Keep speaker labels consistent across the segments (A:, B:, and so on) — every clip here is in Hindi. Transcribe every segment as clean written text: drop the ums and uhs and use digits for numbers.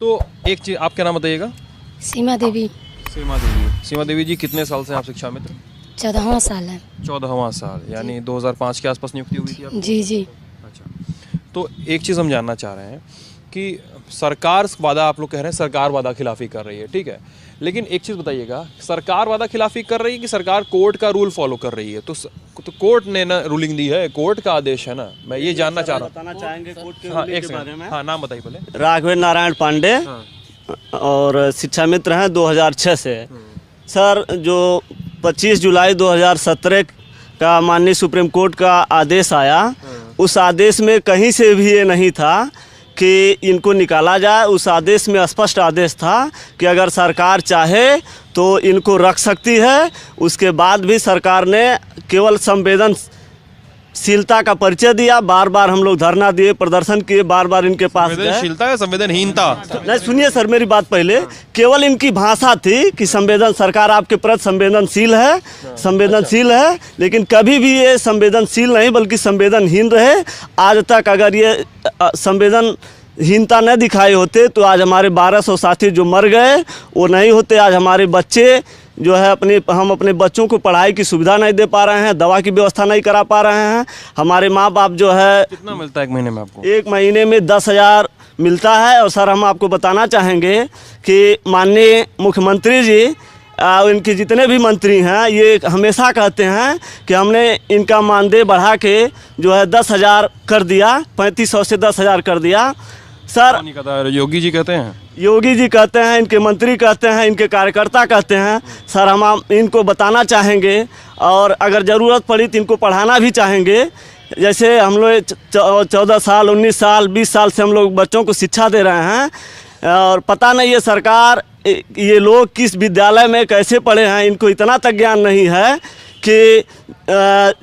A: तो एक चीज़, आप क्या नाम बताइएगा?
B: सीमा देवी।
A: सीमा देवी जी, कितने साल से आप शिक्षा मित्र?
B: 14वां साल है।
A: 14वां साल, यानी 2005 के आसपास नियुक्ति हुई थी आपकी?
B: जी जी।
A: अच्छा, तो एक चीज़ हम जानना चाह रहे हैं कि सरकार वादा, आप लोग कह रहे हैं सरकार वादा खिलाफी कर रही है, ठीक है, लेकिन एक चीज़ बताइएगा, सरकार वादा खिलाफी कर रही है कि सरकार कोर्ट का रूल फॉलो कर रही है? तो कोर्ट ने ना रूलिंग दी है, कोर्ट का आदेश है ना, मैं ये जानना चाह रहा हूँ।
C: बताना चाहेंगे कोर्ट के
A: हाँ,
C: रूलिंग
A: एक
C: के बारे
A: सेकंड,
C: में।
A: हाँ, नाम बताइए पहले।
C: राघवेंद्र नारायण पांडे, और शिक्षा मित्र हैं 2006 से। सर, जो 25 जुलाई 2017 का माननीय सुप्रीम कोर्ट का आदेश आया, उस आदेश में कहीं से भी ये नहीं था कि इनको निकाला जाए। उस आदेश में स्पष्ट आदेश था कि अगर सरकार चाहे तो इनको रख सकती है। उसके बाद भी सरकार ने केवल संवेदनशीलता का परिचय दिया। बार बार हम लोग धरना दिए, प्रदर्शन किए, बार बार इनके पास गए।
A: संवेदनशीलता या संवेदनहीनता?
C: नहीं, सुनिए सर मेरी बात पहले। केवल इनकी भाषा थी कि सरकार आपके प्रति संवेदनशील है, लेकिन कभी भी ये संवेदनशील नहीं बल्कि संवेदनहीन रहे। आज तक अगर ये संवेदनहीनता न दिखाए होते तो आज हमारे 1200 साथी जो मर गए वो नहीं होते। आज हमारे बच्चे जो है हम अपने बच्चों को पढ़ाई की सुविधा नहीं दे पा रहे हैं, दवा की व्यवस्था नहीं करा पा रहे हैं। हमारे माँ बाप जो है,
A: कितना मिलता है एक महीने में आपको?
C: एक महीने में 10,000 मिलता है। और सर, हम आपको बताना चाहेंगे कि माननीय मुख्यमंत्री जी, इनके जितने भी मंत्री हैं, ये हमेशा कहते हैं कि हमने इनका मानदेय बढ़ा के जो है 10,000 कर दिया, 3500 से 10,000 कर दिया। सर,
A: योगी जी कहते हैं,
C: योगी जी कहते हैं, इनके मंत्री कहते हैं, इनके कार्यकर्ता कहते हैं। सर, हम इनको बताना चाहेंगे और अगर ज़रूरत पड़ी तो इनको पढ़ाना भी चाहेंगे। जैसे हम लोग 14 साल, 19 साल, 20 साल से हम लोग बच्चों को शिक्षा दे रहे हैं, और पता नहीं ये सरकार, ये लोग किस विद्यालय में कैसे पढ़े हैं, इनको इतना तक ज्ञान नहीं है कि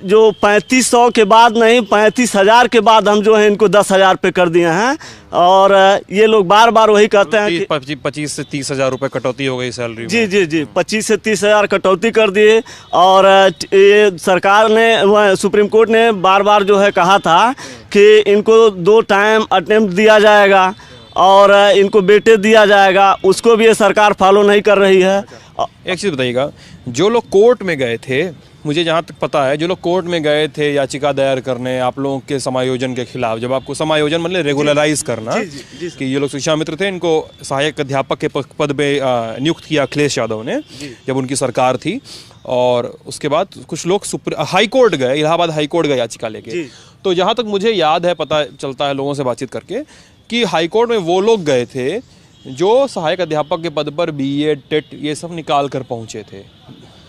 C: जो 3500 के बाद नहीं, 35,000 के बाद हम जो है इनको 10,000 पे कर दिए हैं। और ये लोग बार बार वही कहते हैं कि
A: 25 से 30,000 रुपये कटौती हो गई सैलरी में।
C: जी, 25 से 30,000 कटौती कर दिए। और ये सरकार ने, सुप्रीम कोर्ट ने बार बार जो है कहा था कि इनको 2 टाइम अटेम्प्ट दिया जाएगा और इनको बेटे दिया जाएगा, उसको भी ये सरकार फॉलो नहीं कर रही है।
A: एक चीज़ बताइएगा, जो लोग कोर्ट में गए थे, मुझे जहाँ तक पता है, जो लोग कोर्ट में गए थे याचिका दायर करने आप लोगों के समायोजन के खिलाफ, जब आपको समायोजन मतलब रेगुलराइज करना, कि ये लोग शिक्षा मित्र थे, इनको सहायक अध्यापक के पद पे नियुक्त किया अखिलेश यादव ने, जब उनकी सरकार थी, और उसके बाद कुछ लोग हाई कोर्ट गए, इलाहाबाद हाई कोर्ट गए याचिका लेके। तो जहाँ तक मुझे याद है, पता चलता है लोगों से बातचीत करके, कि हाई कोर्ट में वो लोग गए थे जो सहायक अध्यापक के पद पर BEd, टेट ये सब निकाल कर पहुंचे थे,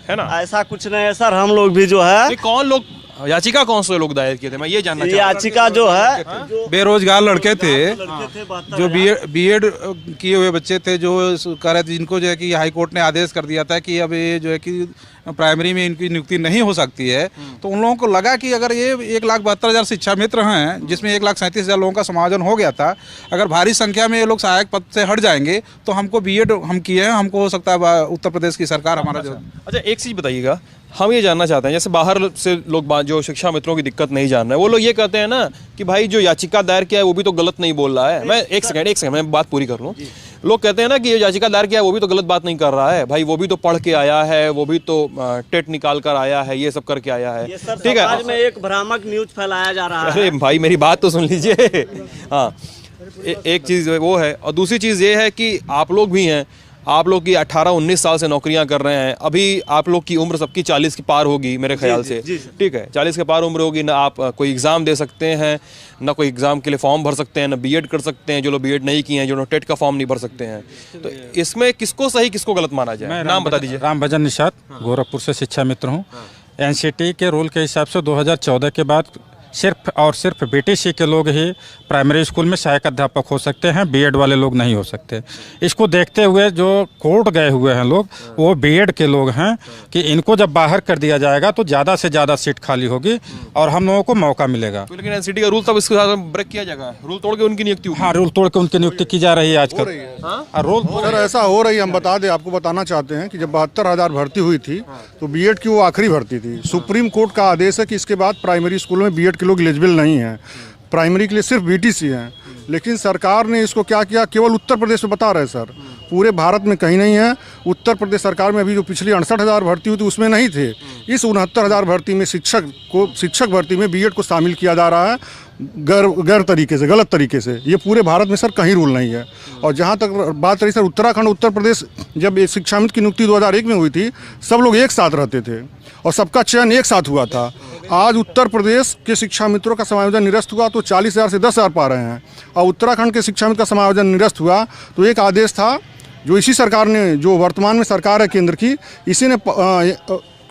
A: है ना?
C: ऐसा कुछ नहीं है सर, हम लोग भी जो है,
A: कौन लोग याचिका, कौन से लोग दायर किए थे, मैं ये जानना चाहता हूं।
C: याचिका जो है,
D: बेरोजगार लड़के थे जो बीएड किए हुए बच्चे थे, जो कह रहे थे, जिनको जो है कि हाई कोर्ट ने आदेश कर दिया था कि अब ये जो है कि प्राइमरी में इनकी नियुक्ति नहीं हो सकती है। तो उन लोगों को लगा कि अगर ये 1,72,000 शिक्षा मित्र हैं, जिसमें 1,37,000 लोगों का समायोजन हो गया था, अगर भारी संख्या में ये लोग सहायक पद से हट जाएंगे तो हमको बीएड हम किए हैं, हमको हो सकता है उत्तर प्रदेश की सरकार हमारा जो।
A: अच्छा, एक चीज़ बताइएगा, हम ये जानना चाहते हैं, जैसे बाहर से लोग जो शिक्षा मित्रों की दिक्कत नहीं जान रहे हैं, वो लोग ये कहते हैं ना कि भाई जो याचिका दायर किया है वो भी तो गलत नहीं बोल रहा है। मैं एक सेकंड मैं बात पूरी कर लूँ। लोग कहते हैं ना कि याचिका दायर किया है वो भी तो गलत बात नहीं कर रहा है, भाई वो भी तो पढ़ के आया है, वो भी तो टेट निकाल कर आया है, ये सब करके आया है, ठीक है।
C: समाज में एक भ्रामक न्यूज फैलाया जा रहा है।
A: अरे भाई, मेरी बात तो सुन लीजिए। हाँ, एक चीज़ वो है, और दूसरी चीज़ ये है कि आप लोग भी हैं, आप लोग की 18-19 साल से नौकरियां कर रहे हैं, अभी आप लोग की उम्र सबकी 40 के पार होगी मेरे ख्याल से, ठीक है, 40 के पार उम्र होगी, ना आप कोई एग्ज़ाम दे सकते हैं, ना कोई एग्ज़ाम के लिए फॉर्म भर सकते हैं, ना बीएड कर सकते हैं, जो लोग बीएड नहीं किए हैं, जो लोग टेट का फॉर्म नहीं भर सकते हैं। तो इसमें किसको सही किसको गलत माना जाए? नाम बता दीजिए।
D: राम भजन निषाद, गोरखपुर से शिक्षा मित्र हूँ। NCT के रूल के हिसाब से 2014 के बाद सिर्फ और सिर्फ BTC के लोग ही प्राइमरी स्कूल में सहायक अध्यापक हो सकते हैं, बीएड वाले लोग नहीं हो सकते। इसको देखते हुए जो कोर्ट गए हुए हैं लोग, वो बीएड के लोग हैं कि इनको जब बाहर कर दिया जाएगा तो ज़्यादा से ज़्यादा सीट खाली होगी और हम लोगों को मौका मिलेगा।
A: तो लेकिन NCT का रूल तब इसके साथ ब्रेक किया जाएगा, रूल तोड़ के उनकी नियुक्ति होगी।
D: हाँ, रूल तोड़ के उनकी नियुक्ति की जा रही है आजकल।
E: रूल सर ऐसा हो रही है, हम बता दें, आपको बताना चाहते हैं कि जब 72,000 भर्ती हुई थी तो बीएड की वो आखिरी भर्ती थी। सुप्रीम कोर्ट का आदेश है कि इसके बाद प्राइमरी स्कूल में बीएड के लोग एलिजिबल नहीं हैं, प्राइमरी के लिए सिर्फ BTC हैं। लेकिन सरकार ने इसको क्या किया, केवल उत्तर प्रदेश में बता रहे सर, पूरे भारत में कहीं नहीं है। उत्तर प्रदेश सरकार में अभी जो पिछली 68,000 भर्ती हुई थी उसमें नहीं थे। इस 69,000 भर्ती में शिक्षक भर्ती में बीएड को शामिल किया जा रहा है गैर तरीके से, गलत तरीके से। ये पूरे भारत में सर कहीं रूल नहीं है। और जहाँ तक बात रही सर उत्तराखंड उत्तर प्रदेश, जब ये शिक्षामित्र की नियुक्ति 2001 में हुई थी, सब लोग एक साथ रहते थे और सबका चयन एक साथ हुआ था। आज उत्तर प्रदेश के शिक्षा मित्रों का समायोजन निरस्त हुआ तो 40,000 से 10,000 पा रहे हैं, और उत्तराखंड के शिक्षा मित्र का समायोजन निरस्त हुआ तो एक आदेश था जो इसी सरकार ने, जो वर्तमान में सरकार है केंद्र की, इसी ने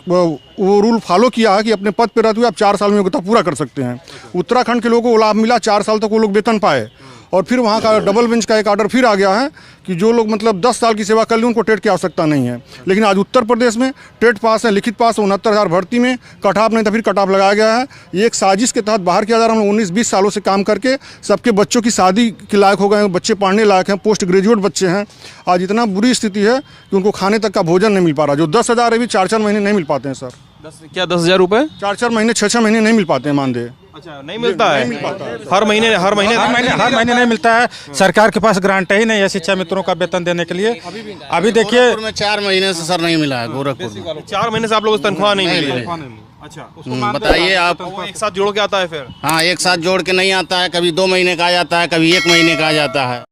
E: वो रूल फॉलो किया है कि अपने पद पर रहते हुए आप 4 साल में योग्यता पूरा कर सकते हैं। उत्तराखंड के लोगों को लाभ मिला, 4 साल तक वो लोग वेतन पाए। और फिर वहाँ का डबल बेंच का एक ऑर्डर फिर आ गया है कि जो लोग मतलब 10 साल की सेवा कर ली उनको टेट की आवश्यकता नहीं है। लेकिन आज उत्तर प्रदेश में टेट पास है, लिखित पास 69,000 भर्ती में, कट ऑफ नहीं था, फिर कट ऑफ लगाया गया है। ये एक साजिश के तहत बाहर किया जा रहा है। हम 19-20 सालों से काम करके सबके बच्चों की शादी के लायक हो गए हैं, बच्चे पढ़ने लायक हैं, पोस्ट ग्रेजुएट बच्चे हैं। आज इतना बुरी स्थिति है कि उनको खाने तक का भोजन नहीं मिल पा रहा। जो 10,000 है भी 4-4 महीने नहीं मिल पाते हैं सर।
A: 10,000 रुपये
E: 4-4 महीने 6-6 महीने नहीं मिल पाते हैं, मान दे।
A: अच्छा, नहीं मिलता है, हर महीने
F: नहीं मिलता है। सरकार के पास ग्रांट ही नहीं है शिक्षा मित्रों का वेतन देने के लिए। अभी देखिए
G: गोरखपुर में 4 महीने से सर नहीं मिला है। गोरखपुर में
A: 4 महीने से आप लोगों को तनख्वाह नहीं मिली है। अच्छा,
G: बताइए आप।
A: वो एक साथ जोड़ के आता है फिर?
G: हाँ, एक साथ जोड़ के नहीं आता है, कभी 2 महीने का आ जाता है, कभी 1 महीने का आ जाता है।